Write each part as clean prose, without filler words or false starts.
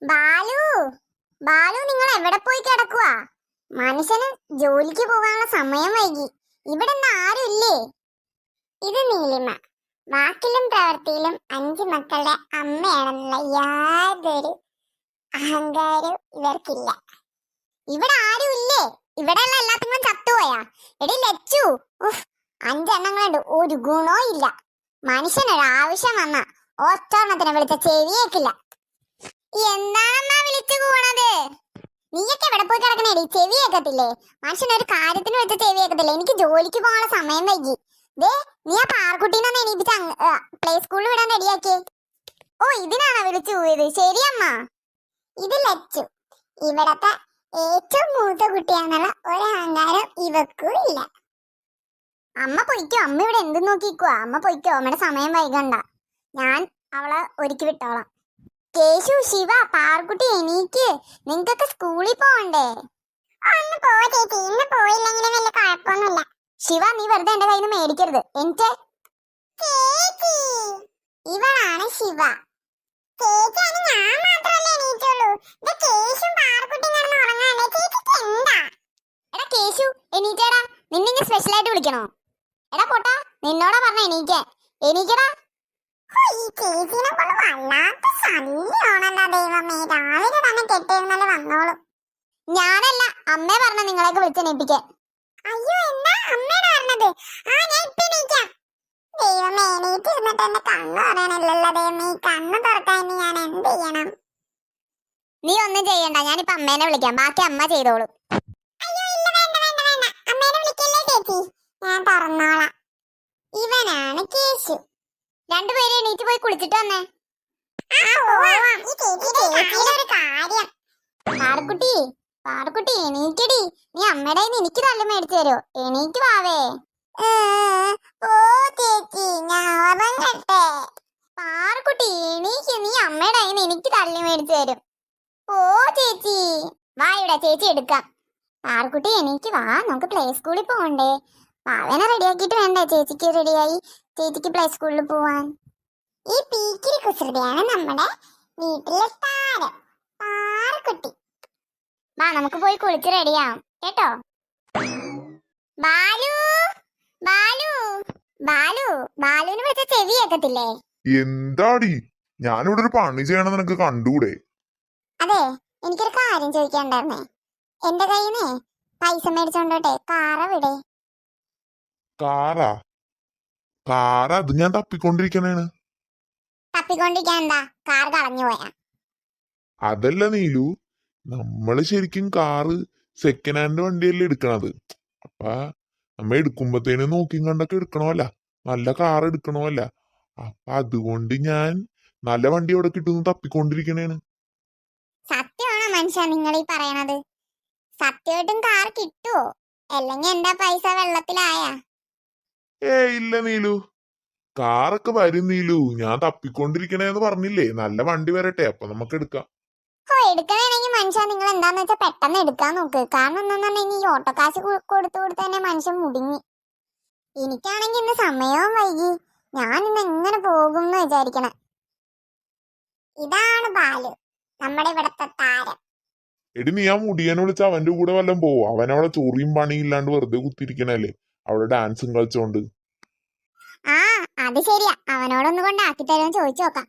ബാലു, ബാലു നിങ്ങൾ എവിടെ പോയി കിടക്കുവാ? മനുഷ്യന് ജോലിക്ക് പോകാനുള്ള സമയം വൈകി. ഇവിടെ നിന്ന് ആരും ഇല്ലേ? ഇത് നീലിമ. വാക്കിലും പ്രവൃത്തിയിലും 5 മക്കളുടെ അമ്മയാണെന്നുള്ള യാതൊരു അഹങ്കാരവും ഇവർക്കില്ല. ഇവിടെ ആരും ഇല്ലേ? ഇവിടെയുള്ള എല്ലാത്തിനും ചത്തുപോയാ? എടി ലച്ചു, 5 എണ്ണങ്ങളുണ്ട്, ഒരു ഗുണവും ഇല്ല. മനുഷ്യനൊരു ആവശ്യം വന്ന ഒറ്റോണത്തിനെ വിളിച്ച ചെവിയേക്കില്ല. എന്താണെന്നാ വിളിച്ചു പോണത്? നീയൊക്കെ എവിടെ പോയി കിടക്കണേടി? ചെവി കേൾക്കത്തില്ലേ? മനുഷ്യനൊരു കാര്യത്തിന് വെച്ച ചെവി കേൾക്കത്തില്ലേ? എനിക്ക് ജോലിക്ക് പോകാനുള്ള സമയം വൈകി. ദേ, നീ ആ പാർക്കുട്ടീനെ എണീപ്പിച്ച് പ്ലേ സ്കൂളിൽ വിടാൻ റെഡിയാക്കിയേ. ഓ, ഇതിനാണോ വിളിച്ചു പോയത്? ശരിയമ്മ. ഇത് ലച്ചു, ഇവിടത്തെ ഏറ്റവും മൂത്ത കുട്ടിയാന്നുള്ള ഒരു അഹങ്കാരം ഇവക്കും ഇല്ല. അമ്മ പൊയ്ക്കോ, അമ്മ ഇവിടെ എന്ത് നോക്കിക്കോ. അമ്മ പൊയ്ക്കോ, അമ്മയുടെ സമയം വൈകണ്ട. ഞാൻ അവളെ ഒരുക്കി വിട്ടോളാം. കേശു, ശിവ, പാർക്കുട്ടി എണീക്ക്. നിങ്ങക്കൊക്കെ സ്കൂളിൽ പോവണ്ടേ? ഒന്ന് പോ ചേച്ചി, ഇന്ന് പോയില്ലെങ്കിലും വലിയ കുഴപ്പമൊന്നുമില്ല. ശിവ, നീ വെറുതെ എന്റെ കയ്യിൽ നിന്ന് മേടിക്കരുത്. എനിക്ക് ഇവളാണ് ശിവ. ചേച്ചിയാണ്, ഞാൻ മാത്രമല്ലേ എണീറ്റുള്ളൂ. എടാ കേശു, എണീറ്റേടാ. നിന്നെ സ്പെഷ്യൽ ആയിട്ട് വിളിക്കണോ? എടാ പൊട്ടാ, നിന്നോടാ പറഞ്ഞ എണീക്കാൻ. എണീക്കടാ. ഈ ചേച്ചിനെ കൊണ്ട് വല്ലാത്ത ശല്യമാണല്ലോ ദൈവമേ. രാവിലെ തന്നെ കെട്ടിയിരുന്നാല് വന്നോളും. ഞാനല്ല, അമ്മേ പറഞ്ഞ നിങ്ങളെയൊക്കെ വിളിച്ചെണീപ്പിക്കാൻ. അയ്യോ, എന്നാ അമ്മയാണ് പറഞ്ഞത്? ആ, ഞാൻ ഇപ്പൊ എണീക്കാം. ദൈവമേ, എണീറ്റിരുന്നിട്ട് എന്റെ കണ്ണ് പറയാനല്ലല്ലോ ദൈവമേ. ഈ കണ്ണ് തുറക്കാൻ ഇനി ഞാൻ എന്ത് ചെയ്യണം? നീ ഒന്നും ചെയ്യണ്ട, ഞാനിപ്പോ അമ്മേനെ വിളിക്കാം. ബാക്കി അമ്മ ചെയ്തോളൂ. അയ്യോ ഇല്ല, വേണ്ട വേണ്ട വേണ്ട, അമ്മേനെ വിളിക്കല്ലേ ചേച്ചി, ഞാൻ തുറന്നോളാം. ഇവനാണ് കേശു. രണ്ടുപേരും എണീറ്റ് പോയി കുളിച്ചിട്ട് വന്നേ. പാറക്കുട്ടി, പാറക്കുട്ടി എണീക്കടി. നീ അമ്മയുടെ എനിക്ക് തള്ളി മേടിച്ചു തരോ? എണീറ്റ് വാവേ. ഓ ചേച്ചി, ഞാൻ ഉറങ്ങട്ടെ. പാറക്കുട്ടി എണീക്ക്, നീ അമ്മയുടെ എനിക്ക് തള്ളി മേടിച്ചു തരും. ഓ ചേച്ചി, വാ ഇവിടെ, ചേച്ചി എടുക്കാം. പാറക്കുട്ടി എണീക്ക് വാ, നമുക്ക് പ്ലേ സ്കൂളിൽ പോകണ്ടേ? പാവനെ റെഡിയാക്കിയിട്ട് വേണ്ടേ ചേച്ചിക്ക് റെഡിയായി ചേച്ചിക്ക് പ്ലേ സ്കൂളിൽ പോവാൻ. ഈ പീക്കിരി കുസൃതിയാണ് നമ്മുടെ വീട്ടിലെ താരം പാറക്കുട്ടി. വാ, നമുക്ക് പോയി കുളിച്ച് റെഡിയാവും കേട്ടോ. ബാലു, ബാലു, ബാലു, ബാലുവിന് വിളിച്ച ചെവി കേൾക്കത്തില്ലേ? എന്താടി, ഞാനിവിടെ ഒരു പണി ചെയ്യണം, നിനക്ക് കണ്ടൂടെ? അതെ, എനിക്കൊരു കാര്യം ചോദിക്കാണ്ടായിരുന്നേ. എന്റെ കയ്യിന്നേ പൈസ മേടിച്ചോണ്ടോട്ടെ, കാറ വിടെ. കാറാ? കാറ് അത് ഞാൻ തപ്പിക്കൊണ്ടിരിക്കണേണ്. തപ്പിക്കൊണ്ടിരിക്കാൻ എന്താ? കാർ കളഞ്ഞു പോയാ? അതല്ല നീലു, നമ്മള് ശരിക്കും കാറ് സെക്കൻഡ് ഹാൻഡ് വണ്ടിയല്ലേ എടുക്കണത്. അപ്പൊ നമ്മ എടുക്കുമ്പത്തേന് നോക്കിയും കണ്ടൊക്കെ എടുക്കണമല്ല, നല്ല കാർ എടുക്കണമല്ല. അപ്പൊ അതുകൊണ്ട് ഞാൻ നല്ല വണ്ടി എവിടെ കിട്ടുന്നു തപ്പിക്കൊണ്ടിരിക്കണേണ്. സത്യമാണോ മനുഷ്യ നിങ്ങൾ ഈ പറയണത്? സത്യമായിട്ടും കാർ കിട്ടുവോ? അല്ലെങ്കിൽ എന്താ പൈസ വെള്ളത്തിലായാ? ഇല്ല നീലു, കാറൊക്കെ വരും നീലു. ഞാൻ തപ്പിക്കൊണ്ടിരിക്കണേന്ന് പറഞ്ഞില്ലേ, നല്ല വണ്ടി വരട്ടെ, അപ്പൊ നമുക്ക് എടുക്കാം. ഓ, എടുക്കണെങ്കിൽ മനുഷ്യ നിങ്ങൾ എന്താന്ന് വെച്ചാൽ പെട്ടെന്ന് എടുക്കാൻ നോക്ക്. കാരണം എന്താണെന്നുണ്ടെങ്കിൽ ഈ ഓട്ടോക്കാശ് കൊടുത്തു തന്നെ മനുഷ്യൻ മുടിങ്ങി. എനിക്കാണെങ്കിൽ ഇന്ന് സമയവും വൈകി. ഞാൻ ഇന്ന് എങ്ങനെ പോകും എന്ന് വിചാരിക്കണേ. ഇതാണ് ബാലു, നമ്മുടെ ഇവിടത്തെ താരം. എടി, നീ ആ മുടിയനെ വിളിച്ച് അവന്റെ കൂടെ വല്ലതും പോവോ? അവനവിടെ ചൊറിയും പണിയില്ലാണ്ട് വെറുതെ കുത്തിരിക്കണല്ലേ, അവിടെ ഡാൻസും കളിച്ചോണ്ട്. ആ, അത് ശരിയാ. അവനോടൊന്ന് കൊണ്ടാക്കി തരുമെന്ന് ചോദിച്ചു നോക്കാം.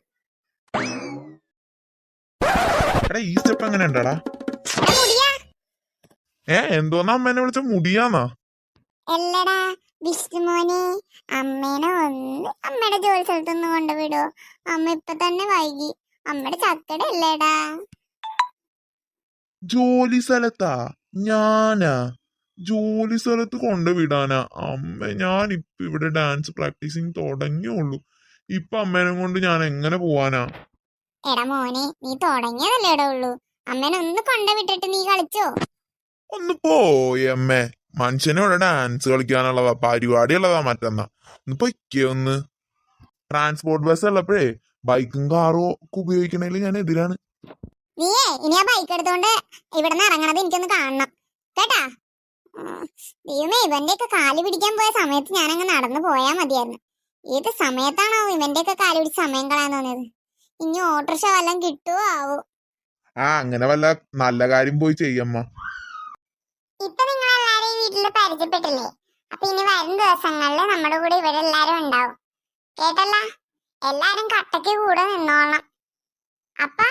എടാ, ഈ സ്റ്റെപ്പ് എങ്ങനെ ഉണ്ടാടാ? എന്തോന്നാ അമ്മേനെ വിളിച്ച മുടിയാന്നാ? എല്ലടാ വിഷ്ണുമോനെ, അമ്മേനെ ഒന്ന് അമ്മയുടെ ജോലി സ്ഥലത്തൊന്ന് കൊണ്ടുവിടോ? അമ്മ ഇപ്പൊ തന്നെ വൈകി. അമ്മയുടെ ചക്കട അല്ലേടാ. ജോലി സ്ഥലത്താ? ഞാനാ ജോലി സ്ഥലത്ത് കൊണ്ടുവിടാനാ? അമ്മ, ഞാൻ ഇപ്പൊ ഇവിടെ ഡാൻസ് പ്രാക്ടീസിങ് തുടങ്ങിയുള്ളൂ. ഇപ്പൊ അമ്മേനെ കൊണ്ട് ഞാൻ എങ്ങനെ പോവാനാ? എടാ മോനെ, നീ തുടങ്ങിയതല്ലേടാ ഉള്ളൂ. അമ്മേനെ ഒന്ന് കൊണ്ടുവിട്ടിട്ട് നീ കളിച്ചോ? ഒന്ന് പോയമ്മേ, മനുഷ്യനെ ഇവിടെ ഡാൻസ് കളിക്കാനുള്ളതാ, പരിപാടിയുള്ളതാ മറ്റന്നാ. ഒന്ന് പൊയ്ക്കേ ഒന്ന്. ട്രാൻസ്പോർട്ട് ബസ് ഉള്ളപ്പോഴേ ബൈക്കും കാറും ഒക്കെ ഉപയോഗിക്കണേല് ഞാൻ എതിരാണ്. നീയേ ഇനി ആ ബൈക്ക് എടുത്തോണ്ട് ഇവിടുന്ന് ഇറങ്ങണത് എനിക്കൊന്ന് കാണണം കേട്ടാ. ദൈവമേ, ഇവന്റെ ഒക്കെ കാല് പിടിക്കാൻ പോയ സമയത്ത് ഞാനങ്ങ് നടന്നു പോയാ മതിയായിരുന്നു. ഏത് സമയത്താണോ ഇവന്റെ ഒക്കെ കാല് പിടിച്ച് സമയം കളയാൻ തോന്നിയത്? ഇനി ഓട്ടോറിക്ഷ വല്ലതും കിട്ടുവോ ആവോ? ആ അങ്ങനെ വല്ല നല്ല കാര്യം പോയി ചെയ്യമ്മ. ഇപ്പൊ നിങ്ങൾ എല്ലാരും ഈ വീട്ടിൽ പരിചയപ്പെട്ടില്ലേ? അപ്പൊ ഇനി വരും ദിവസങ്ങളിൽ നമ്മുടെ കൂടെ ഇവിടെ എല്ലാരും ഉണ്ടാവും. കേട്ടല്ല? എല്ലാരും കട്ടയ്ക്ക് കൂടെ നിന്നോളണം. അപ്പൊ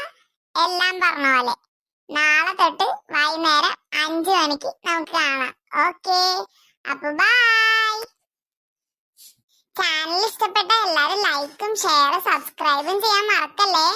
എല്ലാം പറഞ്ഞ പോലെ നാളെ തൊട്ട് വൈകുന്നേരം 5 മണിക്ക് നമുക്ക് കാണാം. ഓക്കെ, അപ്പൊ ബൈ. ചാനൽ ഇഷ്ടപ്പെട്ട എല്ലാരും ലൈക്കും ഷെയറും സബ്സ്ക്രൈബും ചെയ്യാൻ മറക്കല്ലേ.